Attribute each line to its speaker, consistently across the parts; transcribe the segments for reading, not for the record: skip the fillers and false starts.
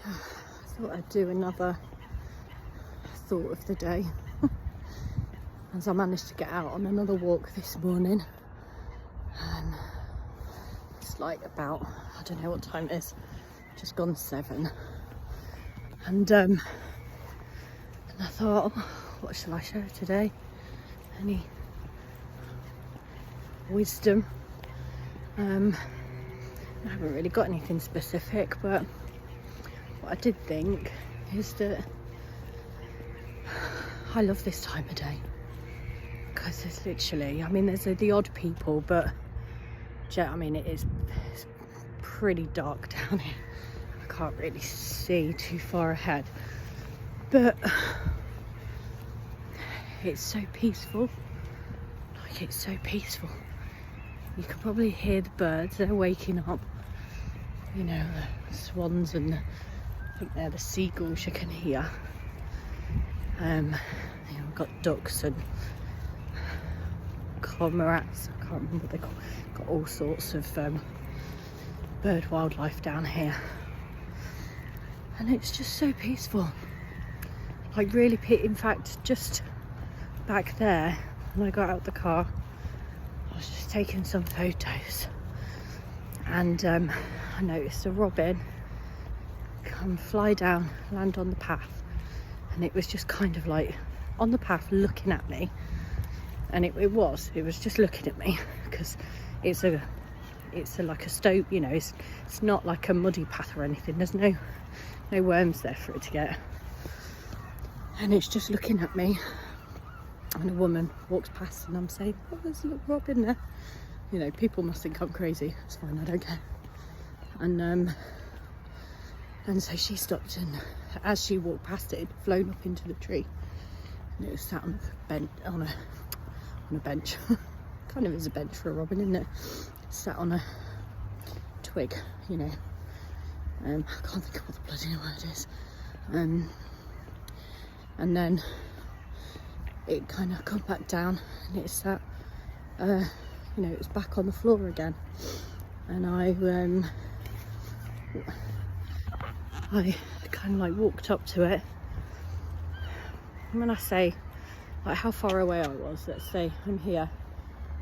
Speaker 1: Thought I'd do another thought of the day. As I managed to get out on another walk this morning. It's like about, I don't know what time it is, just gone 7. And I thought, oh, what shall I share today? Any wisdom? I haven't really got anything specific, but what I did think is that I love this time of day, because there's literally, I mean, there's the odd people, but I mean, it's pretty dark down here. I can't really see too far ahead, but it's so peaceful. Like, it's so peaceful. You can probably hear the birds, they're waking up. You know, the swans and I think they're the seagulls you can hear. We've got ducks and cormorants, I can't remember what they're called. Got all sorts of bird wildlife down here. And it's just so peaceful. Like, really, in fact, just back there, when I got out the car, I was just taking some photos. And I noticed a robin come fly down, land on the path. And it was just kind of like on the path looking at me. And it was just looking at me, because it's like a stone, you know, it's not like a muddy path or anything. There's no worms there for it to get. And it's just looking at me. And a woman walks past and I'm saying, oh, there's a little robin there. You know, people must think I'm crazy. It's fine, I don't care. And so she stopped, and as she walked past it, it'd flown up into the tree. And it was sat on a bench. Kind of is a bench for a robin, isn't it? Sat on a twig, you know. I can't think of what the bloody word is. And then it kind of come back down, and it sat, you know, it was back on the floor again. And I kind of like walked up to it. And when I say like how far away I was, let's say I'm here,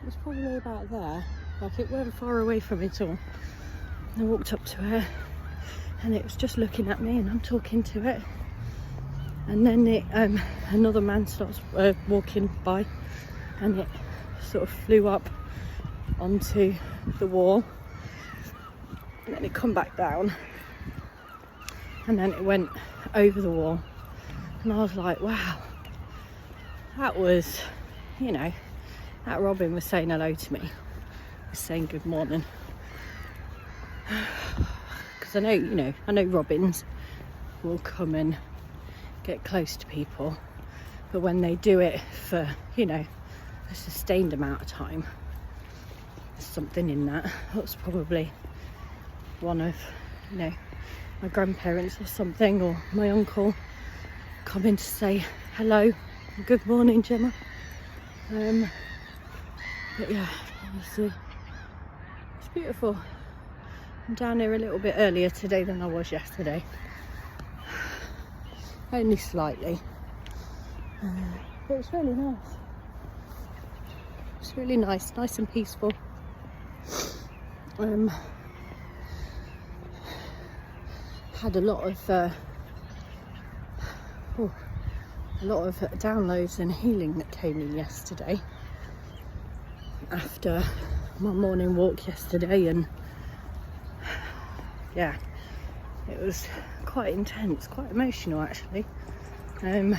Speaker 1: it was probably about there. Like, it weren't far away from it all. I walked up to it, and it was just looking at me, and I'm talking to it. And then another man starts walking by, and it sort of flew up onto the wall, and then it come back down, and then it went over the wall. And I was like, wow, that was, you know, that robin was saying hello to me, was saying good morning. Because I know, you know, I know robins will come and get close to people, but when they do it for, you know, a sustained amount of time, there's something in that. That was probably one of, you know, my grandparents or something, or my uncle coming to say hello, good morning, Gemma. But yeah, obviously it's beautiful. I'm down here a little bit earlier today than I was yesterday, only slightly, but it's really nice. It's really nice and peaceful. Had a lot of downloads and healing that came in yesterday after my morning walk yesterday, and yeah, it was quite intense, quite emotional actually. What I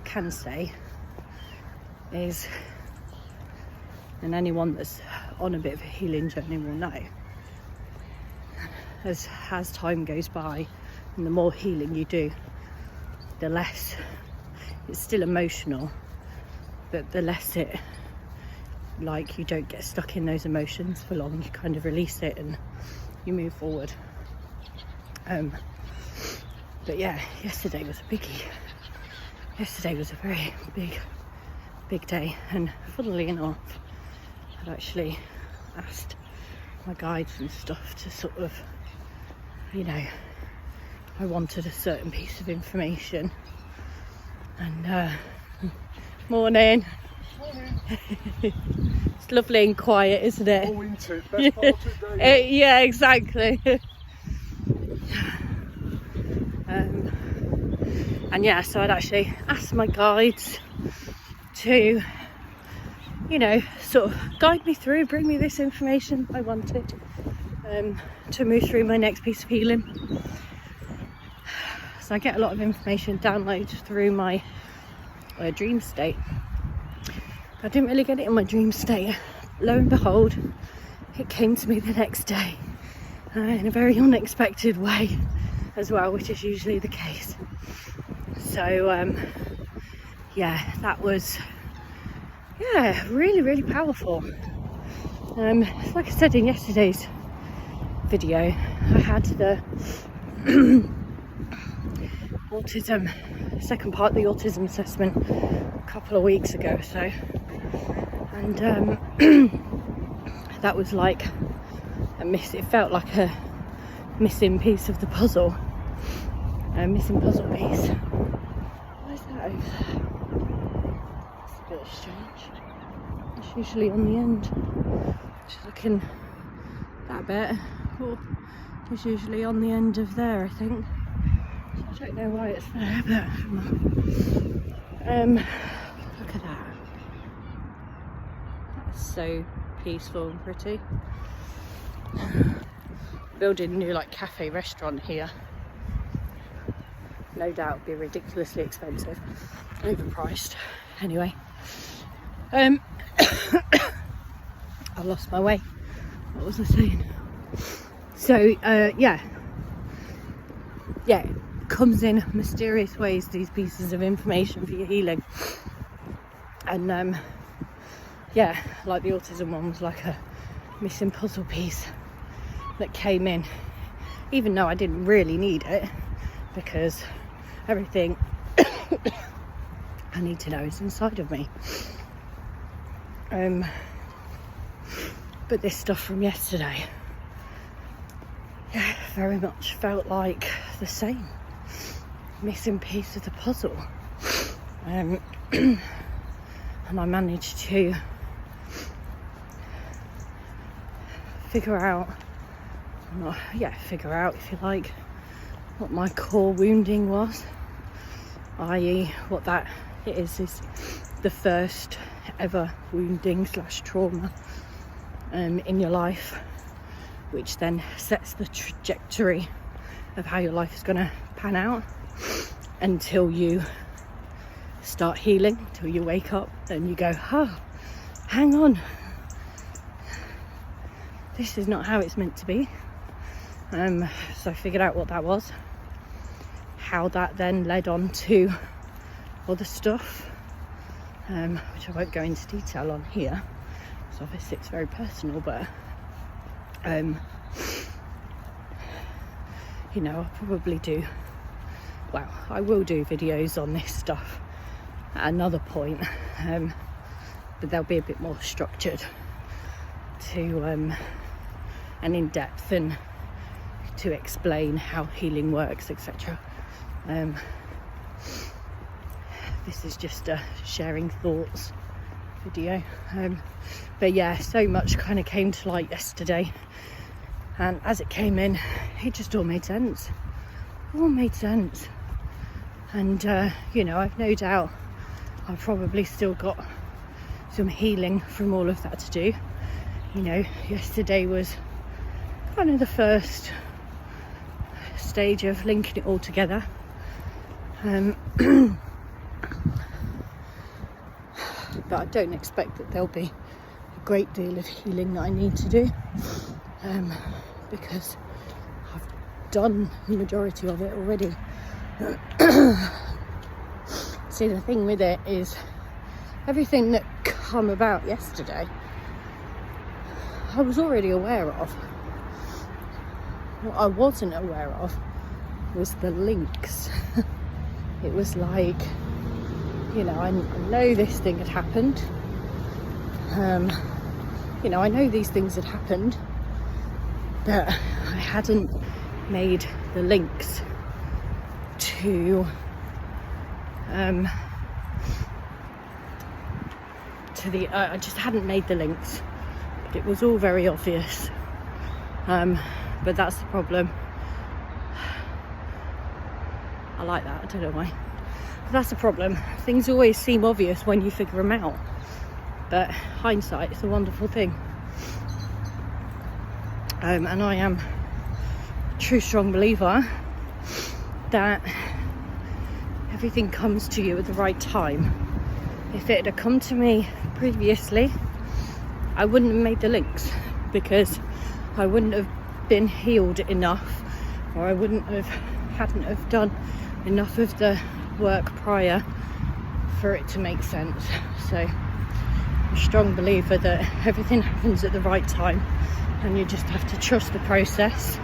Speaker 1: can say is, and anyone that's on a bit of a healing journey will know, as time goes by and the more healing you do, the less, it's still emotional, but the less it, like, you don't get stuck in those emotions for long. You kind of release it and you move forward. But yeah, yesterday was a biggie. Yesterday was a very big day, and funnily enough, I'd actually asked my guides and stuff to sort of, you know, I wanted a certain piece of information. And morning.
Speaker 2: Morning.
Speaker 1: It's lovely and quiet, isn't it?
Speaker 2: Oh, isn't it? Best part of the day.
Speaker 1: Yeah, exactly. And yeah, so I'd actually asked my guides to, you know, sort of guide me through, bring me this information I wanted to move through my next piece of healing. So I get a lot of information downloaded through my dream state. I didn't really get it in my dream state. Lo and behold, it came to me the next day in a very unexpected way as well, which is usually the case. So yeah, that was really, really powerful. Like I said in yesterday's video, I had the autism, second part of the autism assessment a couple of weeks ago, and that was like it felt like a missing piece of the puzzle, a missing puzzle piece. Why is that over there? It's a bit strange. It's usually on the end. Just looking that bit. Oh, it's usually on the end of there, I think. I don't know why it's there, but look at that. That's so peaceful and pretty. Building a new like cafe restaurant here. No doubt it'd be ridiculously expensive, overpriced. Anyway, I lost my way. What was I saying? So yeah, it comes in mysterious ways, these pieces of information for your healing. And yeah, like the autism one was like a missing puzzle piece that came in, even though I didn't really need it, because everything I need to know is inside of me. But this stuff from yesterday, yeah, very much felt like the same missing piece of the puzzle. And I managed to figure out, if you like, what my core wounding was, i.e. what that is the first ever wounding / trauma in your life, which then sets the trajectory of how your life is going to pan out until you start healing, until you wake up and you go, oh, hang on, this is not how it's meant to be. So I figured out what that was, how that then led on to other stuff, which I won't go into detail on here, so obviously it's very personal, but you know, I'll probably I will do videos on this stuff at another point, but they'll be a bit more structured to and in depth, and to explain how healing works, etc. This is just a sharing thoughts video, but yeah, so much kind of came to light yesterday, and as it came in, it just all made sense. And you know, I've no doubt I've probably still got some healing from all of that to do. You know, yesterday was kind of the first stage of linking it all together. But I don't expect that there'll be a great deal of healing that I need to do, because I've done the majority of it already. See, the thing with it is everything that come about yesterday I was already aware of. What I wasn't aware of was the links. It was like, you know, I know this thing had happened. You know, I know these things had happened, but I hadn't made the links to the I just hadn't made the links, but it was all very obvious, but that's the problem. I like that, I don't know why, but that's the problem. Things always seem obvious when you figure them out, but hindsight is a wonderful thing. And I am a true strong believer that everything comes to you at the right time. If it had come to me previously, I wouldn't have made the links, because I wouldn't have been healed enough, or I hadn't have done enough of the work prior for it to make sense. So I'm a strong believer that everything happens at the right time, and you just have to trust the process.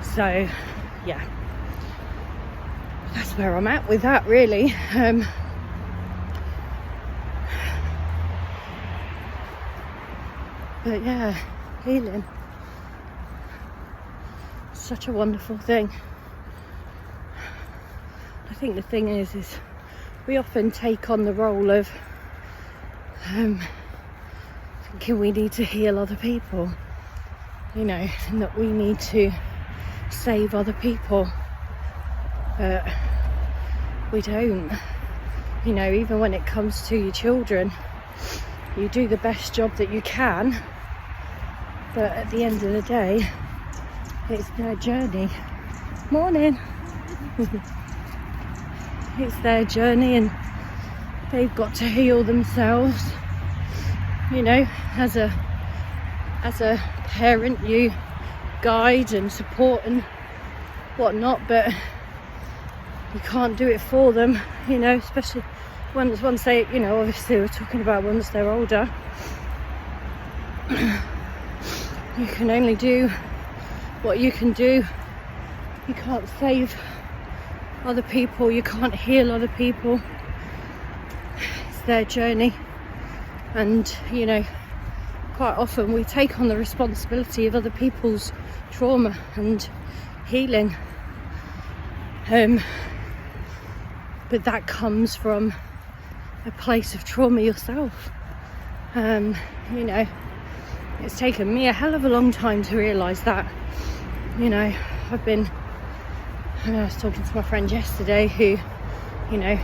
Speaker 1: So yeah, that's where I'm at with that, really. But yeah, healing, such a wonderful thing. I think the thing is we often take on the role of thinking we need to heal other people, you know, and that we need to save other people, but we don't. You know, even when it comes to your children, you do the best job that you can, but at the end of the day, it's their journey. Morning. It's their journey, and they've got to heal themselves. You know, as a parent, you guide and support and whatnot, but you can't do it for them, you know, especially once they, you know, obviously we're talking about once they're older. You can only do what you can do. You can't save other people, you can't heal other people. It's their journey, and you know, quite often we take on the responsibility of other people's trauma and healing, but that comes from a place of trauma yourself. You know, it's taken me a hell of a long time to realise that. You know, I was talking to my friend yesterday who, you know,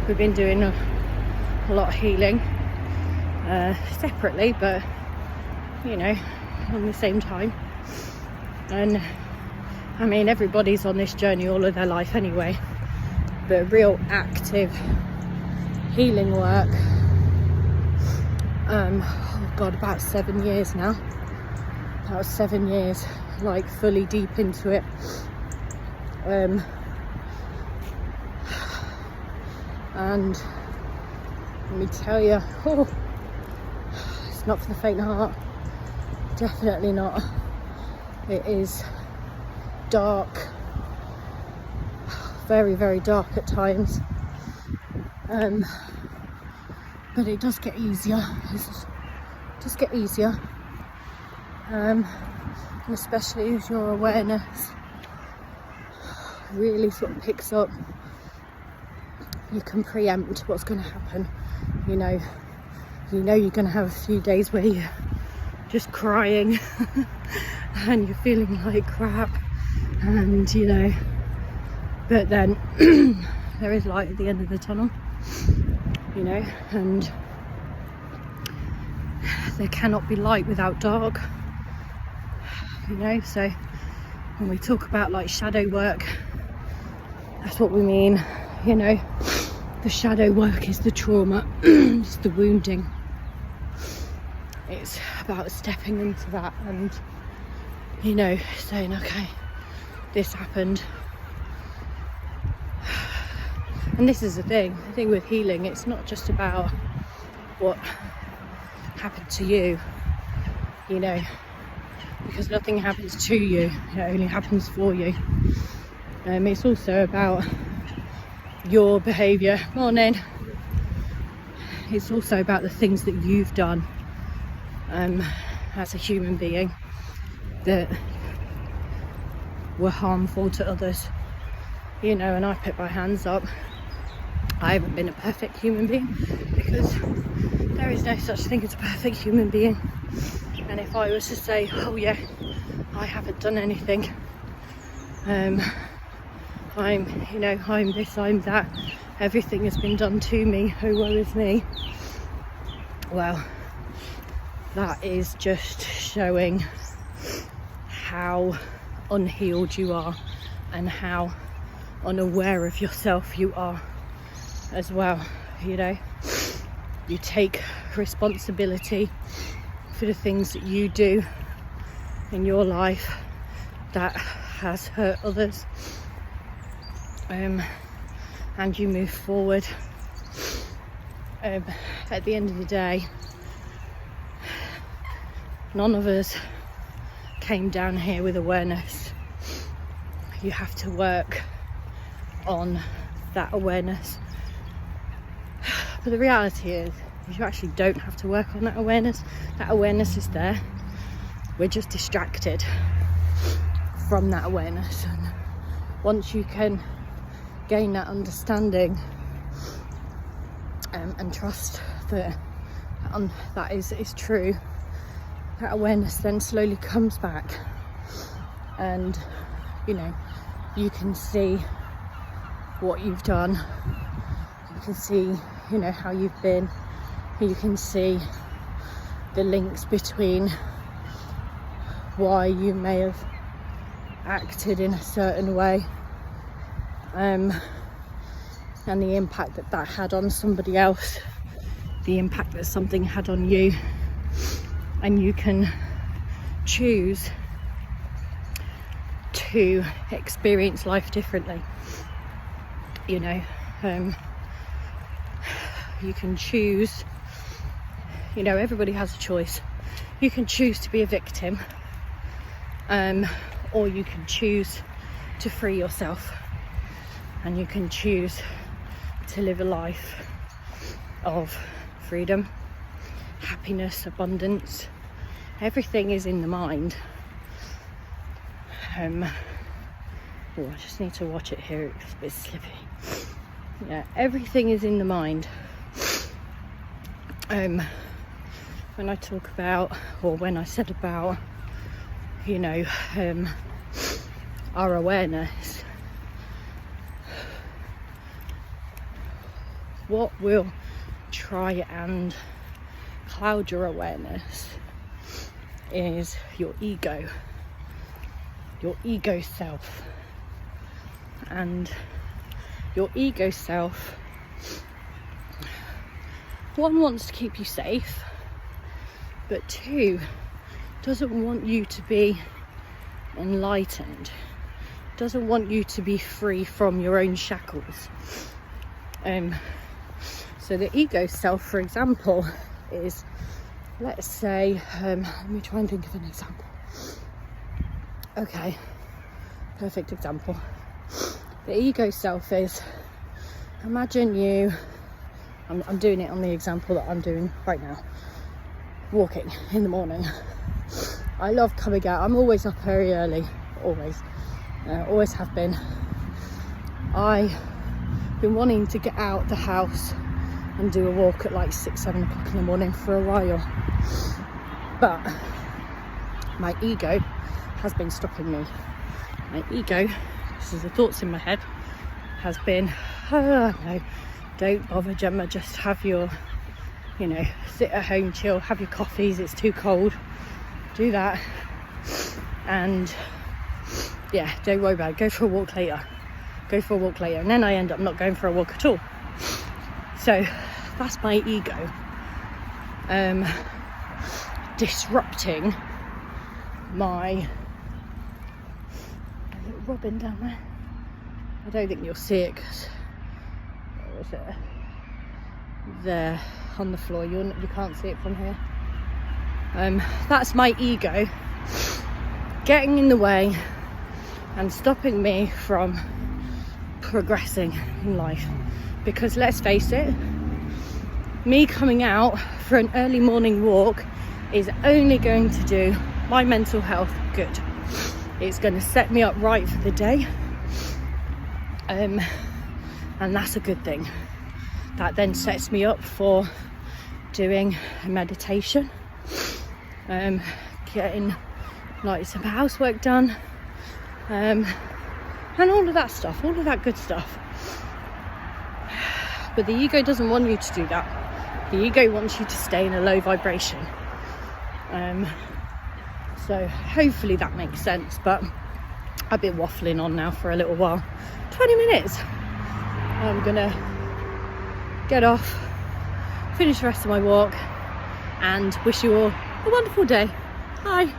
Speaker 1: we've been doing a lot of healing separately, but you know, on the same time. And I mean, everybody's on this journey all of their life anyway, but real active healing work, oh god, about 7 years now. That was 7 years, like fully deep into it. And let me tell you, it's not for the faint of heart. Definitely not. It is dark, very, very dark at times. But it does get easier. Just get easier. And especially as your awareness really sort of picks up, you can preempt what's going to happen. You know you're going to have a few days where you're just crying and you're feeling like crap, and you know, but then there is light at the end of the tunnel, you know, and there cannot be light without dark, you know. So when we talk about like shadow work, that's what we mean, you know. The shadow work is the trauma, it's the wounding. It's about stepping into that and, you know, saying, okay, this happened. And this is the thing with healing, it's not just about what happened to you, you know, because nothing happens to you, it only happens for you. It's also about your behaviour. Morning. It's also about the things that you've done as a human being that were harmful to others. you know, and I put my hands up. I haven't been a perfect human being, because there is no such thing as a perfect human being. And if I was to say, oh yeah, I haven't done anything, I'm this, I'm that, everything has been done to me, oh woe is me, well, that is just showing how unhealed you are and how unaware of yourself you are as well. You know, you take responsibility for the things that you do in your life that has hurt others, and you move forward. At the end of the day, none of us came down here with awareness. You have to work on that awareness. But the reality is, you actually don't have to work on that awareness. That awareness is there. We're just distracted from that awareness. And once you can gain that understanding, and trust that that is true, that awareness then slowly comes back, and you know, you can see what you've done, you can see, you know, how you've been, you can see the links between why you may have acted in a certain way, and the impact that that had on somebody else, the impact that something had on you. And you can choose to experience life differently. You know, you can choose, you know, everybody has a choice. You can choose to be a victim, or you can choose to free yourself, and you can choose to live a life of freedom, happiness, abundance. Everything is in the mind. I just need to watch it here, it's a bit slippy. Yeah, everything is in the mind. When I talk about, or when I said about, you know, our awareness, what will try and cloud your awareness is your ego self. And your ego self, one, wants to keep you safe, but two, doesn't want you to be enlightened, doesn't want you to be free from your own shackles. So the ego self, for example, is, let's say, let me try and think of an example. Okay, perfect example. The ego self is, imagine you, I'm doing it on the example that I'm doing right now, walking in the morning. I love coming out, I'm always up very early, always have been. I've been wanting to get out the house and do a walk at like 6-7 o'clock in the morning for a while, but my ego has been stopping me. My ego, this is the thoughts in my head, has been, oh no, don't bother Gemma, just have your, you know, sit at home, chill, have your coffees, it's too cold, do that, and yeah, don't worry about it, go for a walk later, and then I end up not going for a walk at all. So that's my ego disrupting my, a little robin down there. I don't think you'll see it because, where is it? There on the floor, you can't see it from here. That's my ego getting in the way and stopping me from progressing in life. Because let's face it, me coming out for an early morning walk is only going to do my mental health good. It's going to set me up right for the day. And that's a good thing. That then sets me up for doing a meditation, getting like some housework done, and all of that stuff, all of that good stuff. But the ego doesn't want you to do that. The ego wants you to stay in a low vibration. So hopefully that makes sense, but I've been waffling on now for a little while. 20 minutes. I'm gonna get off, finish the rest of my walk, and wish you all a wonderful day. Bye.